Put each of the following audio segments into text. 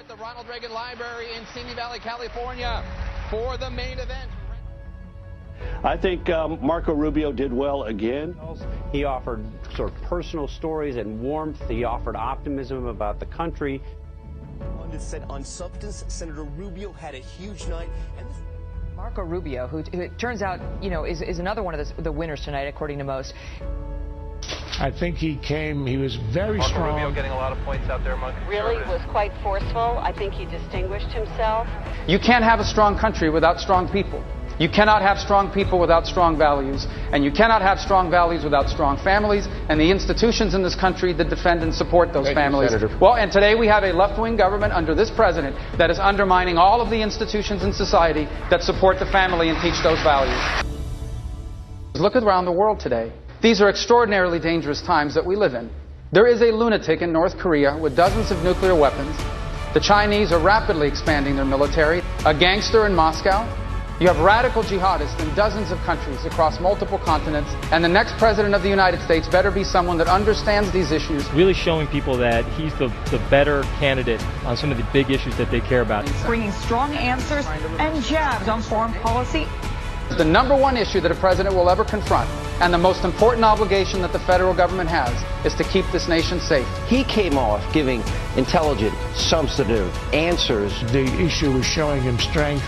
at the Ronald Reagan Library in Simi Valley, California for the main event. I think Marco Rubio did well again. He offered sort of personal stories and warmth. He offered optimism about the country. Pundits said on substance, Senator Rubio had a huge night. And Marco Rubio, who it turns out, you know, is another one of the winners tonight, according to most. I think he was very strong. Marco Rubio getting a lot of points out there among really was quite forceful. I think he distinguished himself. You can't have a strong country without strong people. You cannot have strong people without strong values, and you cannot have strong values without strong families and the institutions in this country that defend and support those families. Well, and today we have a left-wing government under this president that is undermining all of the institutions in society that support the family and teach those values. Look around the world today. These are extraordinarily dangerous times that we live in. There is a lunatic in North Korea with dozens of nuclear weapons. The Chinese are rapidly expanding their military. A gangster in Moscow. You have radical jihadists in dozens of countries across multiple continents, and the next president of the United States better be someone that understands these issues. Really showing people that he's the better candidate on some of the big issues that they care about. Bringing strong answers and jabs on foreign policy. The number one issue that a president will ever confront, and the most important obligation that the federal government has, is to keep this nation safe. He came off giving intelligent, substantive answers. The issue was showing him strength,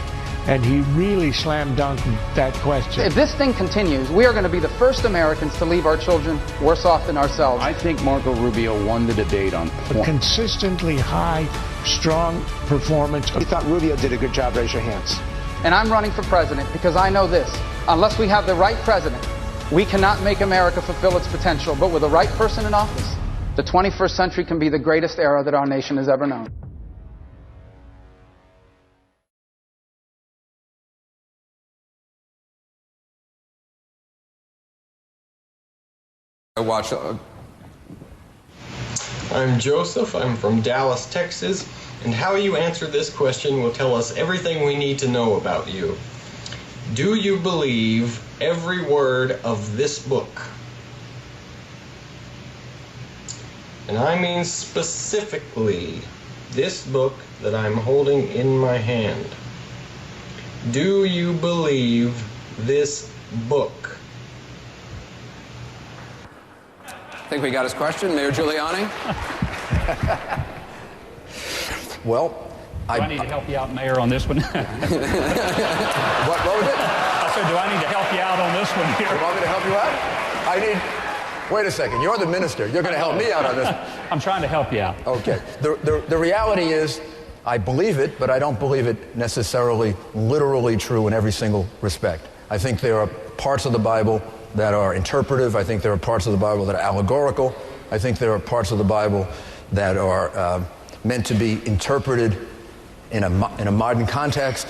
and he really slam dunked that question. If this thing continues, we are going to be the first Americans to leave our children worse off than ourselves. I think Marco Rubio won the debate on point. A consistently high, strong performance. You thought Rubio did a good job? Raise your hands. And I'm running for president because I know this. Unless we have the right president, we cannot make America fulfill its potential. But with the right person in office, the 21st century can be the greatest era that our nation has ever known. I'm Joseph. I'm from Dallas, Texas, and how you answer this question will tell us everything we need to know about you. Do you believe every word of this book? And I mean specifically this book that I'm holding in my hand. Do you believe this book? I think we got his question. Mayor Giuliani? Well, Do I need to help you out, Mayor, on this one? What was it? I said, do I need to help you out on this one here? You want me to help you out? Wait a second. You're the minister. You're going to help me out on this. I'm trying to help you out. Okay. The reality is, I believe it, but I don't believe it necessarily literally true in every single respect. I think there are parts of the Bible that are interpretive. I think there are parts of the Bible that are allegorical. I think there are parts of the Bible that are meant to be interpreted in a modern context.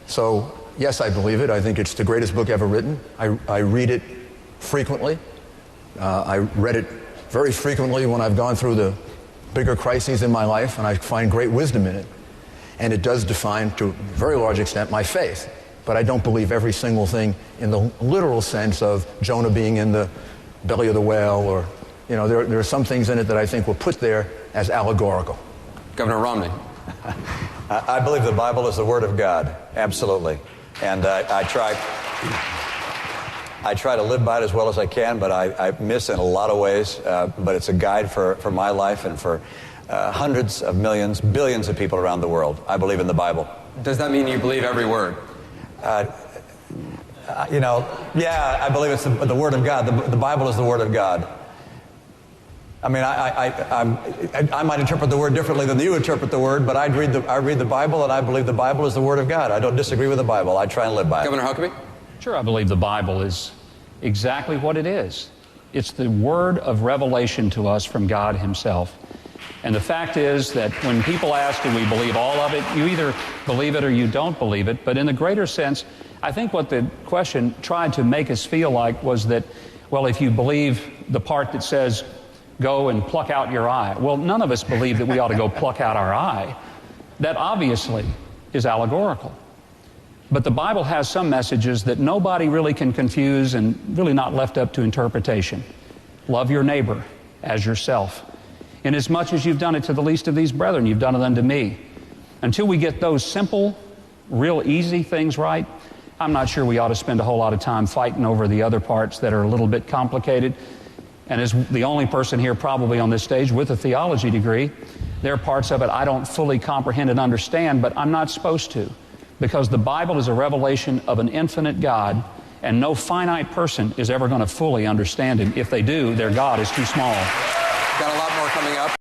So, yes, I believe it. I think it's the greatest book ever written. I read it frequently. I read it very frequently when I've gone through the bigger crises in my life, and I find great wisdom in it. And it does define, to a very large extent, my faith. But I don't believe every single thing in the literal sense of Jonah being in the belly of the whale, or, you know, there are some things in it that I think were put there as allegorical. Governor Romney. I believe the Bible is the Word of God, absolutely. And I try to live by it as well as I can, but I miss in a lot of ways. But it's a guide for my life and for hundreds of millions, billions of people around the world. I believe in the Bible. Does that mean you believe every word? You know, yeah, I believe it's the Word of God. The Bible is the Word of God. I mean, I might interpret the word differently than you interpret the word, but I read the Bible, and I believe the Bible is the Word of God. I don't disagree with the Bible. I try and live by it. Governor Huckabee? Sure, I believe the Bible is exactly what it is. It's the word of revelation to us from God Himself. And the fact is that when people ask, do we believe all of it, you either believe it or you don't believe it. But in the greater sense, I think what the question tried to make us feel like was that, well, if you believe the part that says, go and pluck out your eye. Well, none of us believe that we ought to go pluck out our eye. That obviously is allegorical. But the Bible has some messages that nobody really can confuse and really not left up to interpretation. Love your neighbor as yourself. Inasmuch as you've done it to the least of these brethren, you've done it unto me. Until we get those simple, real easy things right, I'm not sure we ought to spend a whole lot of time fighting over the other parts that are a little bit complicated. And as the only person here probably on this stage with a theology degree, there are parts of it I don't fully comprehend and understand, but I'm not supposed to, because the Bible is a revelation of an infinite God, and no finite person is ever going to fully understand Him. If they do, their God is too small. Got a lot more coming up.